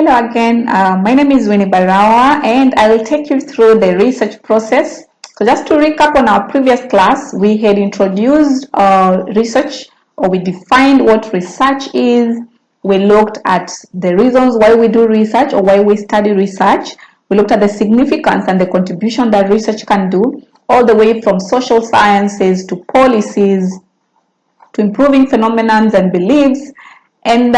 Hello again, my name is Winnie Barawa and I will take you through the research process. So just to recap on our previous class, we had introduced research, or we defined what research is. We looked at the reasons why we do research or why we study research. We looked at the significance and the contribution that research can do, all the way from social sciences to policies, to improving phenomena and beliefs. And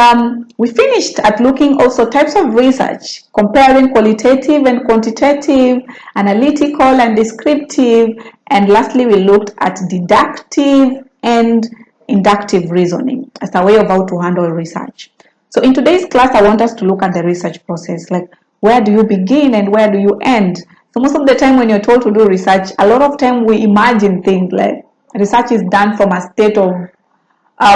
we finished at looking also types of research, comparing qualitative and quantitative, analytical and descriptive, and lastly we looked at deductive and inductive reasoning as a way of how to handle research. So in today's class, I want us to look at the research process, like where do you begin and where do you end? So most of the time when you're told to do research, a lot of time we imagine things like research is done from a state of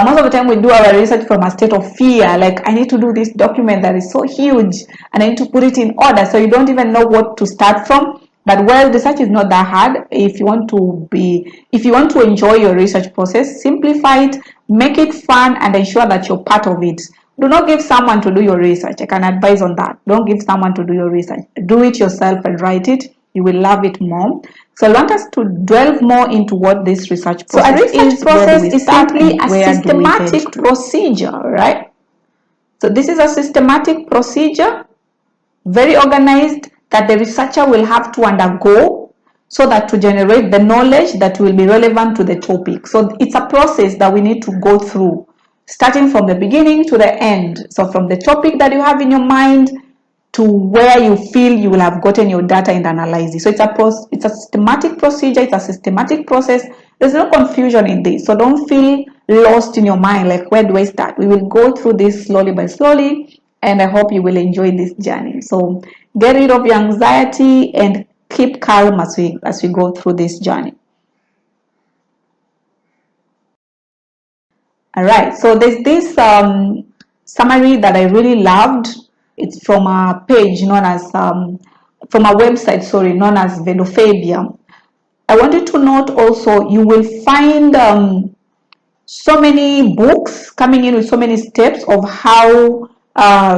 most of the time we do our research from a state of fear, like I need to do this document that is so huge and I need to put it in order, so you don't even know what to start from. But well, research is not that hard. If you want to enjoy your research process, simplify it, make it fun, and ensure that you're part of it. Do not give someone to do your research. I can advise on that. Don't give someone to do your research. Do it yourself and write it. You will love it more. So I want us to delve more into what this research process is. So a research process is simply a systematic procedure, right? So this is a systematic procedure, very organized, that the researcher will have to undergo so that to generate the knowledge that will be relevant to the topic. So it's a process that we need to go through, starting from the beginning to the end. So from the topic that you have in your mind to where you feel you will have gotten your data and analyze it. So it's a systematic procedure, it's a systematic process. There's no confusion in this. So don't feel lost in your mind, like where do I start? We will go through this slowly by slowly, and I hope you will enjoy this journey. So get rid of your anxiety and keep calm as we go through this journey. All right, so there's this summary that I really loved. It's from a page known as, from a website, sorry, known as Velophobia. I want you to note also, you will find so many books coming in with so many steps of how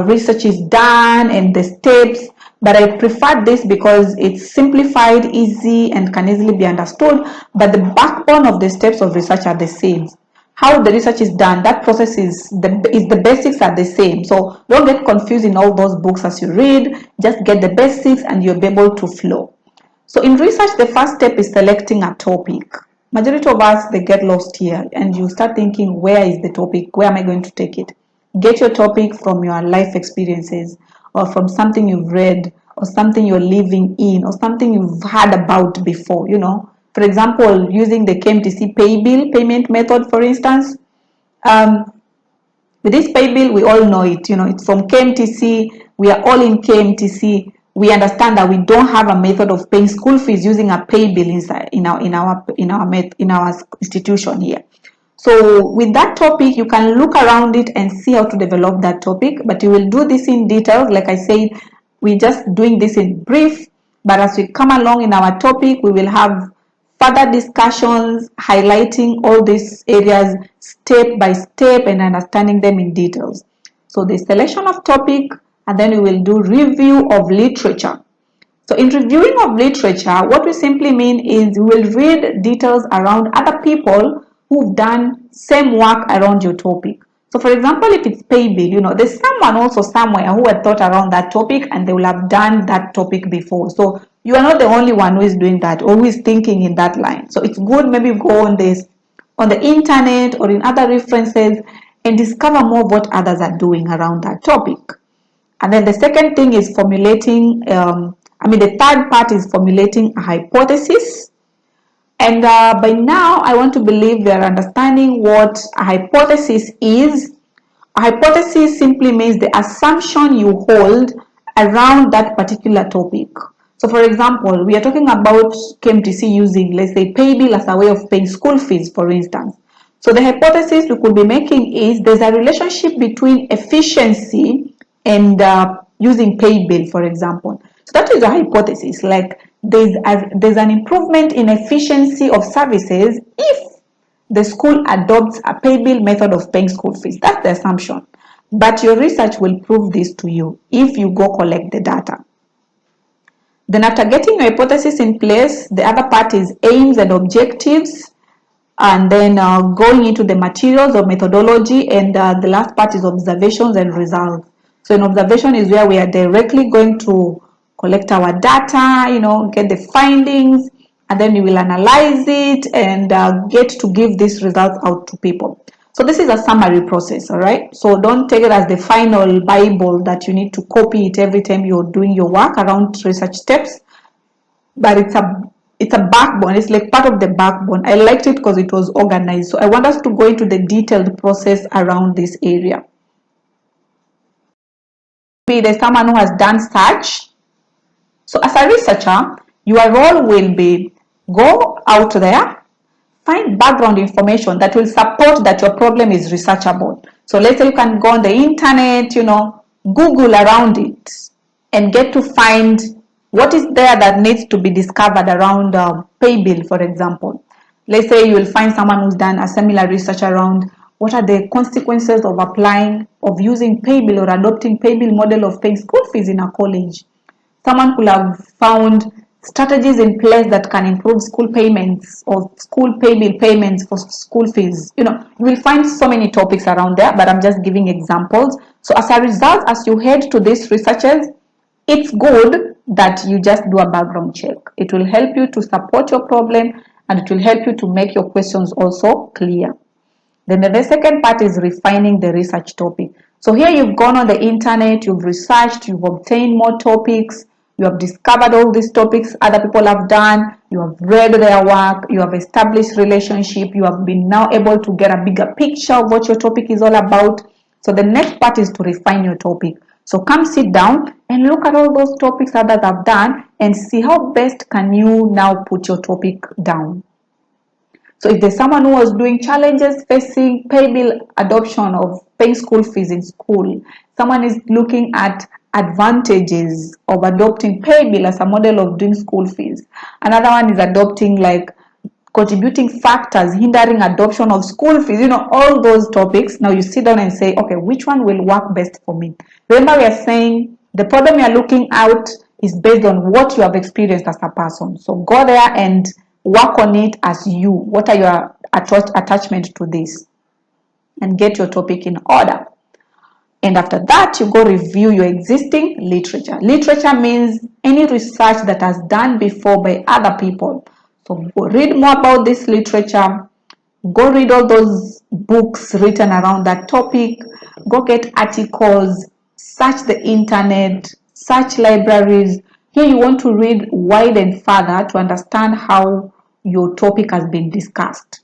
research is done and the steps, but I prefer this because it's simplified, easy, and can easily be understood, but the backbone of the steps of research are the same. How the research is done, that process is the basics are the same. So don't get confused in all those books as you read. Just get the basics and you'll be able to flow. So in research, the first step is selecting a topic. Majority of us, they get lost here and you start thinking, where is the topic? Where am I going to take it? Get your topic from your life experiences, or from something you've read, or something you're living in, or something you've heard about before, you know. For example, using the KMTC pay bill payment method, for instance. With this pay bill, we all know it, you know, it's from KMTC. We are all in KMTC. We understand that we don't have a method of paying school fees using a pay bill inside in our institution here. So with that topic, you can look around it and see how to develop that topic, but you will do this in details. Like I said, we're just doing this in brief, but as we come along in our topic, we will have further discussions highlighting all these areas step by step and understanding them in details. So the selection of topic, and then we will do review of literature. So in reviewing of literature, what we simply mean is we will read details around other people who've done same work around your topic. So for example, if it's pay bill, you know, there's someone also somewhere who had thought around that topic and they will have done that topic before. So you are not the only one who is doing that or who is thinking in that line. So it's good maybe go on the internet or in other references and discover more what others are doing around that topic. And then the second thing is formulating, the third part is formulating a hypothesis. And by now, I want to believe we are understanding what a hypothesis is. A hypothesis simply means the assumption you hold around that particular topic. So for example, we are talking about KMTC using, let's say, pay bill as a way of paying school fees, for instance. So the hypothesis we could be making is there's a relationship between efficiency and using pay bill, for example. So that is a hypothesis, like there's an improvement in efficiency of services if the school adopts a pay bill method of paying school fees. That's the assumption. but your research will prove this to you if you go collect the data. Then after getting your hypothesis in place, the other part is aims and objectives, and then going into the materials or methodology, and the last part is observations and results. So in observation is where we are directly going to collect our data, get the findings, and then we will analyze it and get to give these results out to people. So this is a summary process, all right? So don't take it as the final Bible that you need to copy it every time you're doing your work around research steps, but it's a backbone. It's like part of the backbone. I liked it because it was organized. So I want us to go into the detailed process around this area. There's someone who has done search. So as a researcher, your role will be go out there, find background information that will support that your problem is researchable. So let's say you can go on the internet, Google around it and get to find what is there that needs to be discovered around pay bill, for example. Let's say you will find someone who's done a similar research around what are the consequences of using pay bill or adopting pay bill model of paying school fees in a college. Someone could have found strategies in place that can improve school payments or school pay bill payments for school fees. You will find so many topics around there, but I'm just giving examples. So as a result, as you head to these researches, it's good that you just do a background check. It will help you to support your problem, and it will help you to make your questions also clear. Then the second part is refining the research topic. So here you've gone on the internet, you've researched, you've obtained more topics, you have discovered all these topics other people have done, you have read their work, you have established relationship, you have been now able to get a bigger picture of what your topic is all about. So the next part is to refine your topic. So come sit down and look at all those topics others have done and see how best can you now put your topic down. So if there's someone who was doing challenges facing pay bill adoption of paying school fees in school, someone is looking at advantages of adopting pay bill as a model of doing school fees. Another one is adopting like contributing factors hindering adoption of school fees, all those topics. Now you sit down and say, okay, which one will work best for me? Remember, we are saying the problem you're looking out is based on what you have experienced as a person. So go there and work on it as you. What are your attachment to this? And get your topic in order. And after that, you go review your existing literature. Literature means any research that has done before by other people. So go read more about this literature. Go read all those books written around that topic. Go get articles. Search the internet. Search libraries. Here you want to read wide and further to understand how your topic has been discussed.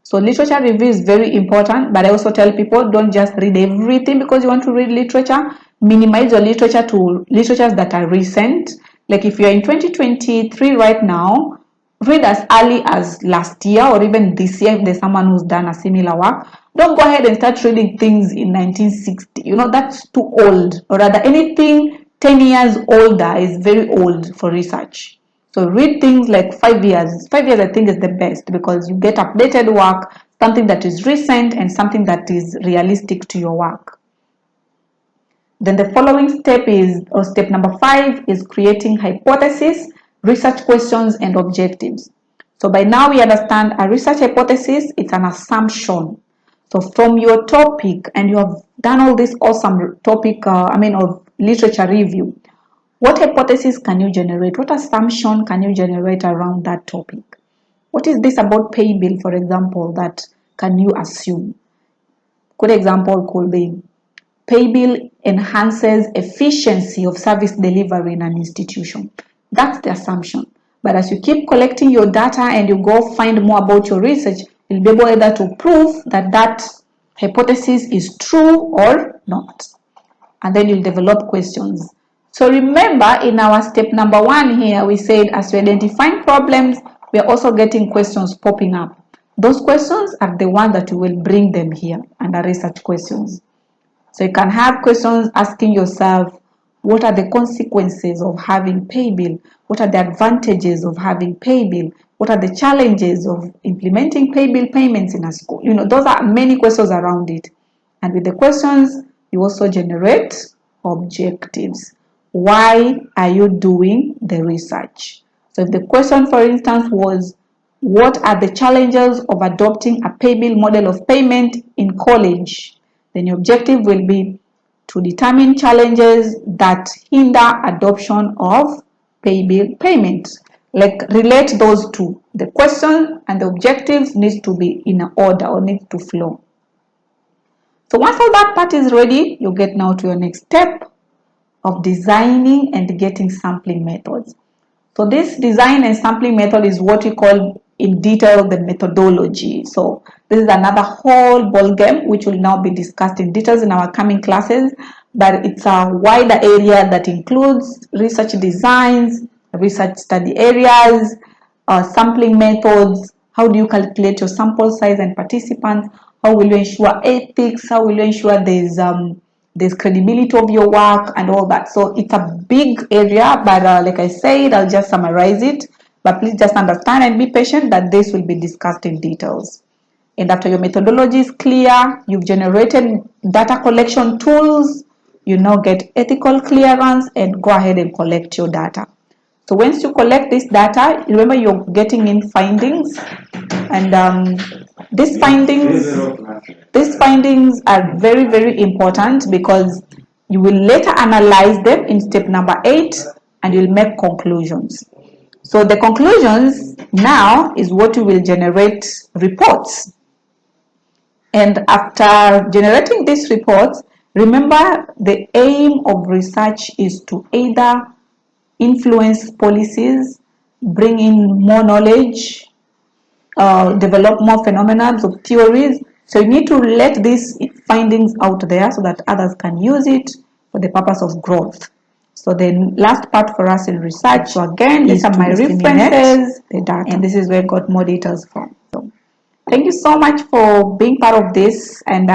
So literature review is very important, but I also tell people don't just read everything because you want to read literature. Minimize your literature to literatures that are recent. Like if you're in 2023 right now, read as early as last year or even this year if there's someone who's done a similar work. Don't go ahead and start reading things in 1960. That's too old. Or rather, anything 10 years older is very old for research. So read things like 5 years. 5 years I think is the best because you get updated work, something that is recent and something that is realistic to your work. Then the following step step number 5 is creating hypothesis, research questions and objectives. So by now we understand a research hypothesis, it's an assumption. So from your topic, and you have done all this awesome topic, of literature review, what hypothesis can you generate? What assumption can you generate around that topic? What is this about pay bill, for example, that can you assume? Good example could be pay bill enhances efficiency of service delivery in an institution. That's the assumption. But as you keep collecting your data and you go find more about your research, you'll be able either to prove that that hypothesis is true or not. And then you'll develop questions. So remember, in our step number 1 here, we said as we identify problems, we are also getting questions popping up. Those questions are the ones that you will bring them here under research questions. So you can have questions asking yourself, what are the consequences of having pay bill? What are the advantages of having pay bill? What are the challenges of implementing pay bill payments in a school? Those are many questions around it. And with the questions, you also generate objectives. Why are you doing the research? So if the question, for instance, was, what are the challenges of adopting a pay bill model of payment in college? Then your objective will be to determine challenges that hinder adoption of pay bill payment. Like, relate those two. The question and the objectives needs to be in order or need to flow. So once all that part is ready, you get now to your next step of designing and getting sampling methods. So this design and sampling method is what we call in detail the methodology. So this is another whole ball game which will now be discussed in details in our coming classes, but it's a wider area that includes research designs, research study areas, sampling methods, how do you calculate your sample size and participants, how will you ensure ethics, how will you ensure there's credibility of your work and all that. So it's a big area, but like I said, I'll just summarize it. But please just understand and be patient that this will be discussed in details. And after your methodology is clear, you've generated data collection tools, you now get ethical clearance and go ahead and collect your data. So once you collect this data, remember you're getting in findings, and these findings are very, very important because you will later analyze them in step number 8 and you'll make conclusions. So the conclusions now is what you will generate reports. And after generating these reports, remember the aim of research is to either influence policies, bring in more knowledge, develop more phenomena of theories. So you need to let these findings out there so that others can use it for the purpose of growth. So the last part for us in research, so again, these are my references, the data, and this is where I got more details from. So thank you so much for being part of this, and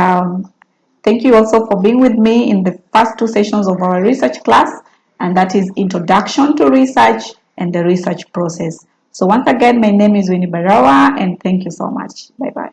thank you also for being with me in the first 2 sessions of our research class, and that is Introduction to Research and the Research Process. So once again, my name is Winnie Barawa, and thank you so much. Bye-bye.